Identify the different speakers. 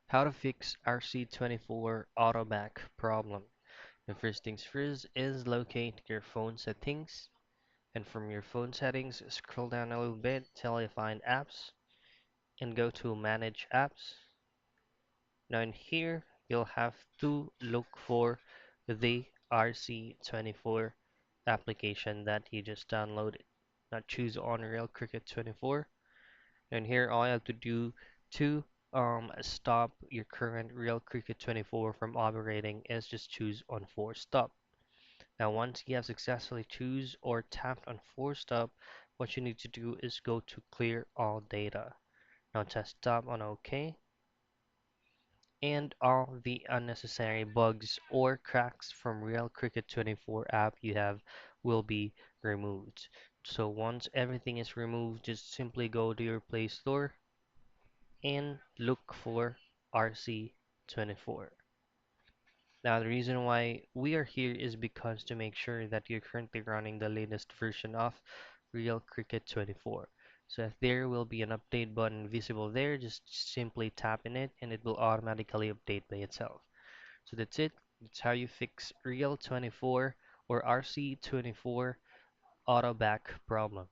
Speaker 1: How to fix RC24 auto back problem. The first things first is locate your phone settings, and from your phone settings scroll down a little bit till you find apps and go to manage apps. Now in here you'll have to look for the RC24 application that you just downloaded. Now choose Unreal Cricket 24, and here all you have to do to stop your current Real Cricket 24 from operating is just choose on force stop. Now once you have successfully choose or tapped on force stop, what you need to do is go to clear all data. Now just tap on OK, and all the unnecessary bugs or cracks from Real Cricket 24 app you have will be removed. So once everything is removed, just simply go to your Play Store and look for RC24. Now, the reason why we are here is because to make sure that you're currently running the latest version of Real Cricket 24. So if there will be an update button visible there, just simply tap in it and it will automatically update by itself. So that's it. That's how you fix Real 24 or RC24 auto back problem.